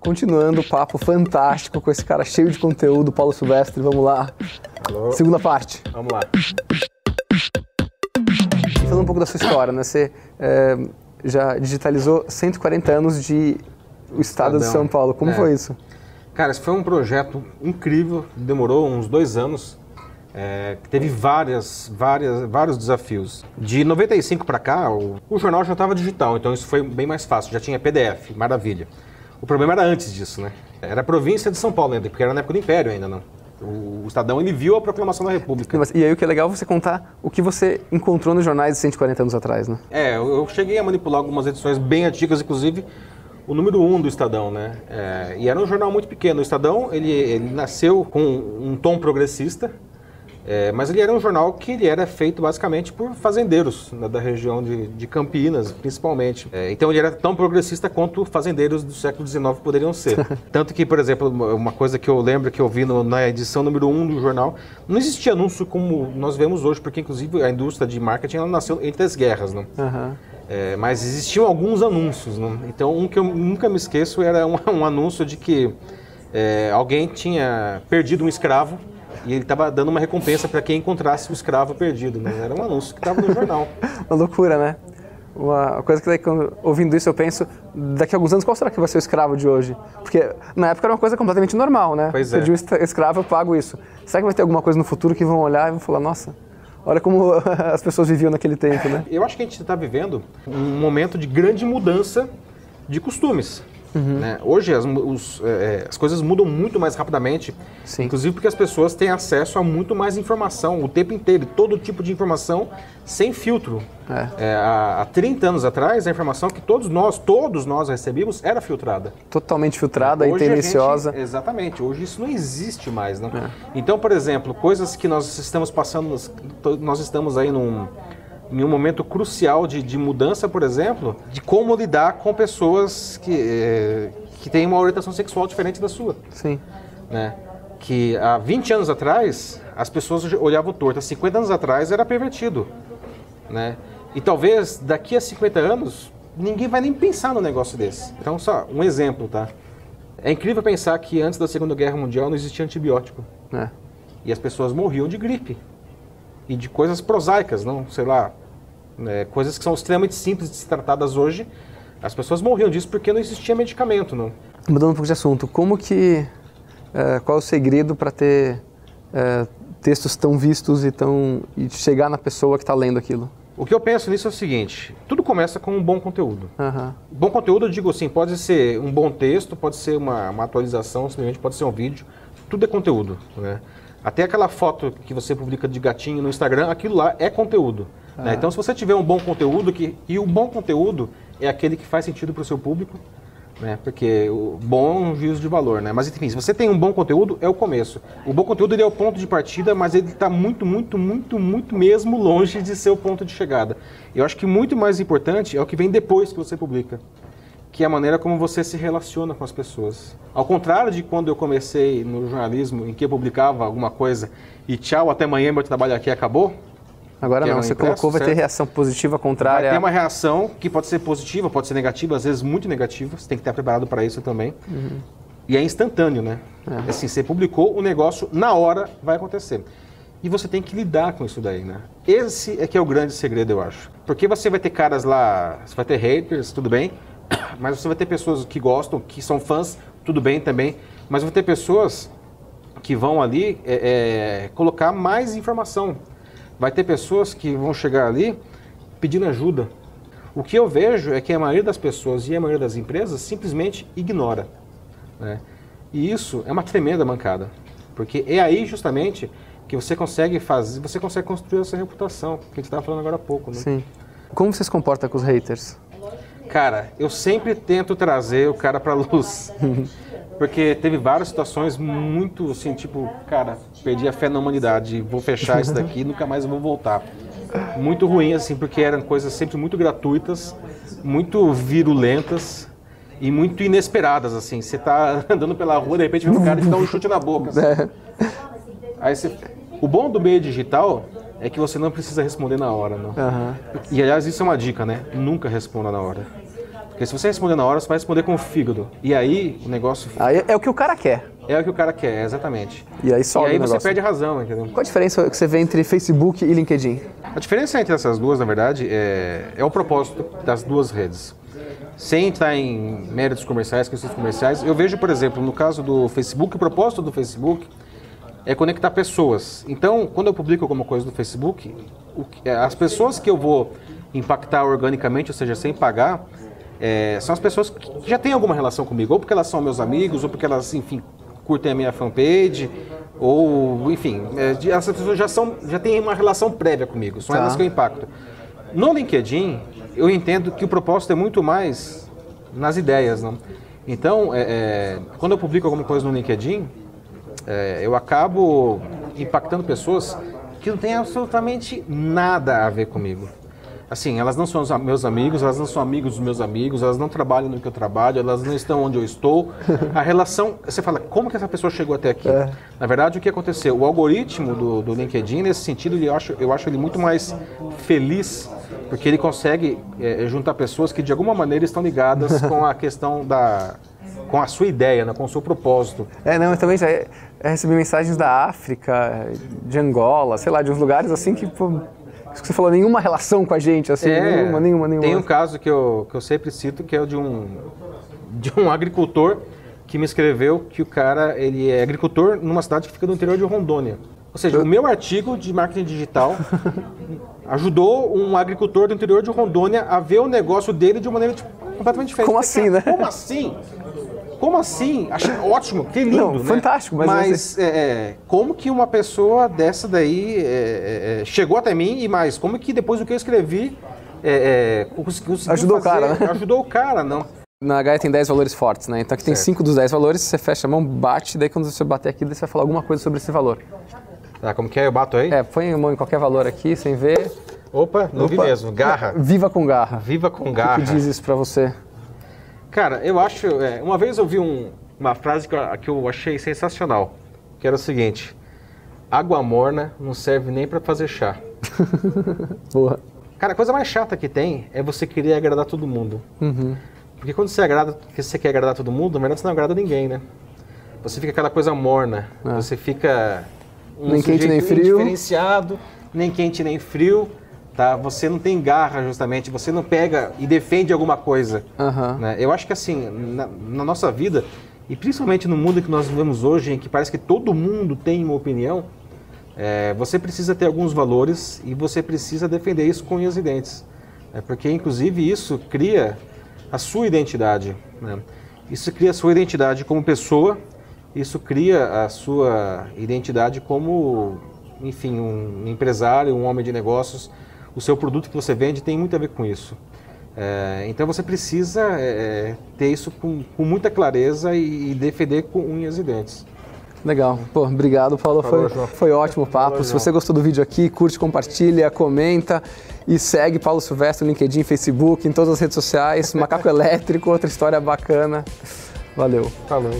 continuando o papo fantástico com esse cara cheio de conteúdo, Paulo Silvestre. Vamos lá. Alô? Segunda parte. Vamos lá. Falando um pouco da sua história, né? Você já digitalizou 140 anos de o estado de São Paulo. Como foi isso? Cara, esse foi um projeto incrível, demorou uns 2 anos, que teve vários desafios. De 95 para cá, o jornal já estava digital, então isso foi bem mais fácil, já tinha PDF, maravilha. O problema era antes disso, né? Era a província de São Paulo ainda, porque era na época do Império ainda, não. O Estadão, ele viu a proclamação da República. E aí o que é legal é você contar o que você encontrou nos jornais de 140 anos atrás, né? Eu cheguei a manipular algumas edições bem antigas, inclusive o número 1 do Estadão, né? E era um jornal muito pequeno. O Estadão, ele nasceu com um tom progressista, mas ele era um jornal que ele era feito basicamente por fazendeiros, né, da região de Campinas, principalmente. Então ele era tão progressista quanto fazendeiros do século XIX poderiam ser. Tanto que, por exemplo, uma coisa que eu lembro que eu vi na edição número 1 do jornal, não existia anúncio como nós vemos hoje, porque inclusive a indústria de marketing ela nasceu entre as guerras, né? Uhum. Mas existiam alguns anúncios, né? Então um que eu nunca me esqueço era um anúncio de que alguém tinha perdido um escravo e ele estava dando uma recompensa para quem encontrasse o escravo perdido, né? Era um anúncio que estava no jornal. Uma loucura, né? Uma coisa que daí, ouvindo isso, eu penso, daqui a alguns anos, qual será que vai ser o escravo de hoje? Porque na época era uma coisa completamente normal, né? Pois é. Perdi um escravo, eu pago isso. Será que vai ter alguma coisa no futuro que vão olhar e vão falar, nossa, olha como as pessoas viviam naquele tempo, né? Eu acho que a gente está vivendo um momento de grande mudança de costumes. Né? Hoje as coisas mudam muito mais rapidamente, Sim. Inclusive porque as pessoas têm acesso a muito mais informação o tempo inteiro, todo tipo de informação sem filtro. Há 30 anos atrás, a informação que todos nós recebíamos era filtrada. Totalmente filtrada e Hoje tendenciosa. Exatamente, hoje isso não existe mais. Né? Então, por exemplo, coisas que nós estamos passando, nós estamos aí em um momento crucial de mudança, por exemplo, de como lidar com pessoas que têm uma orientação sexual diferente da sua. Sim. Né? Que há 20 anos atrás, as pessoas olhavam torto. Há 50 anos atrás, era pervertido. Né? E talvez, daqui a 50 anos, ninguém vai nem pensar num negócio desse. Então, só um exemplo, tá? É incrível pensar que antes da Segunda Guerra Mundial não existia antibiótico. E as pessoas morriam de gripe. E de coisas prosaicas, não, sei lá, coisas que são extremamente simples de ser tratadas hoje. As pessoas morriam disso porque não existia medicamento, não. Mudando um pouco de assunto, qual é o segredo para ter textos tão vistos e chegar na pessoa que está lendo aquilo? O que eu penso nisso é o seguinte, tudo começa com um bom conteúdo. Uhum. Bom conteúdo, eu digo assim, pode ser um bom texto, pode ser uma atualização, simplesmente pode ser um vídeo, tudo é conteúdo, né? Até aquela foto que você publica de gatinho no Instagram, aquilo lá é conteúdo. Né? Então, se você tiver um bom conteúdo, e o bom conteúdo é aquele que faz sentido para o seu público, né? Porque o bom é um juízo de valor. Né? Mas, enfim, se você tem um bom conteúdo, é o começo. O bom conteúdo ele é o ponto de partida, mas ele está muito mesmo longe de ser o ponto de chegada. Eu acho que muito mais importante é o que vem depois que você publica, que é a maneira como você se relaciona com as pessoas. Ao contrário de quando eu comecei no jornalismo, em que eu publicava alguma coisa e tchau, até amanhã, meu trabalho aqui acabou. Agora não, você colocou, vai ter reação positiva, contrária. Vai ter uma reação que pode ser positiva, pode ser negativa, às vezes muito negativa, você tem que estar preparado para isso também. E é instantâneo, né? Assim, você publicou, o negócio na hora vai acontecer. E você tem que lidar com isso daí, né? Esse é que é o grande segredo, eu acho. Porque você vai ter caras lá, você vai ter haters, tudo bem, mas você vai ter pessoas que gostam, que são fãs, tudo bem também, mas vai ter pessoas que vão ali colocar mais informação. Vai ter pessoas que vão chegar ali pedindo ajuda. O que eu vejo é que a maioria das pessoas e a maioria das empresas simplesmente ignora. Né? E isso é uma tremenda mancada, porque é aí justamente que você consegue construir essa reputação, que a gente estava falando agora há pouco. Né? Sim. Como você se comporta com os haters? Cara, eu sempre tento trazer o cara pra luz. Porque teve várias situações muito assim, tipo, cara, perdi a fé na humanidade, vou fechar isso daqui, nunca mais vou voltar. Muito ruim, assim, porque eram coisas sempre muito gratuitas, muito virulentas e muito inesperadas, assim. Você tá andando pela rua, de repente vem um cara e te dá um chute na boca. Assim. Aí o bom do meio digital é que você não precisa responder na hora, não. E aliás, isso é uma dica, né? Nunca responda na hora. Porque se você responder na hora, você vai responder com o fígado. E aí o negócio... Aí é o que o cara quer. É o que o cara quer, exatamente. E aí sobe o negócio. Você perde a razão, entendeu? Qual a diferença que você vê entre Facebook e LinkedIn? A diferença entre essas duas, na verdade, é o propósito das duas redes. Sem entrar em méritos comerciais, questões comerciais, eu vejo, por exemplo, no caso do Facebook, o propósito do Facebook é conectar pessoas. Então, quando eu publico alguma coisa no Facebook, as pessoas que eu vou impactar organicamente, ou seja, sem pagar, são as pessoas que já têm alguma relação comigo, ou porque elas são meus amigos, ou porque elas, enfim, curtem a minha fanpage, ou, enfim, essas pessoas já têm uma relação prévia comigo, são elas que eu impacto. No LinkedIn, eu entendo que o propósito é muito mais nas ideias, não? Então, quando eu publico alguma coisa no LinkedIn, eu acabo impactando pessoas que não têm absolutamente nada a ver comigo. Assim, elas não são meus amigos, elas não são amigos dos meus amigos, elas não trabalham no que eu trabalho, elas não estão onde eu estou. A relação, você fala, como que essa pessoa chegou até aqui? Na verdade, o que aconteceu? O algoritmo do LinkedIn, nesse sentido, eu acho ele muito mais feliz, porque ele consegue juntar pessoas que de alguma maneira estão ligadas com a questão com a sua ideia, né, com o seu propósito. Não, eu também já recebi mensagens da África, de Angola, sei lá, de uns lugares assim que... Isso que você falou, nenhuma relação com a gente, assim, nenhuma. Tem um caso que eu sempre cito, que é o de um agricultor que me escreveu que o cara, ele é agricultor numa cidade que fica no interior de Rondônia. Ou seja, o meu artigo de marketing digital ajudou um agricultor do interior de Rondônia a ver o negócio dele de uma maneira completamente diferente. Como assim, né? Como assim? Como assim? Achei ótimo, que lindo, né? Fantástico. Mas como que uma pessoa dessa daí chegou até mim e mais, como que depois do que eu escrevi ajudou o cara, né? Ajudou o cara, não. Na Gaia tem 10 valores fortes, né? Então aqui tem 5 dos 10 valores, você fecha a mão, bate, daí quando você bater aqui, você vai falar alguma coisa sobre esse valor. Tá, como que é? Eu bato aí? Põe a mão em qualquer valor aqui, sem ver. Opa, não vi mesmo. Garra. Viva com garra. Viva com garra. O que diz isso pra você? Cara, eu acho... uma vez eu vi uma frase que eu achei sensacional, que era o seguinte: água morna não serve nem pra fazer chá. Boa. Cara, a coisa mais chata que tem é você querer agradar todo mundo. Uhum. Porque quando você quer agradar todo mundo, na verdade você não agrada ninguém, né? Você fica aquela coisa morna, você fica nem quente nem frio, diferenciado, nem quente nem frio, tá? Você não tem garra, justamente, você não pega e defende alguma coisa. Né? Eu acho que assim, na nossa vida, e principalmente no mundo que nós vivemos hoje, em que parece que todo mundo tem uma opinião, você precisa ter alguns valores e você precisa defender isso com unhas e dentes. Porque, inclusive, isso cria a sua identidade. Né? Isso cria a sua identidade como pessoa, isso cria a sua identidade como, enfim, um empresário, um homem de negócios. O seu produto que você vende tem muito a ver com isso. Então você precisa ter isso com muita clareza e defender com unhas e dentes. Legal. Pô, obrigado, Paulo. Foi ótimo o papo. Se você gostou do vídeo aqui, curte, compartilha, comenta e segue Paulo Silvestre no LinkedIn, Facebook, em todas as redes sociais. Macaco Elétrico, outra história bacana. Valeu. Falou.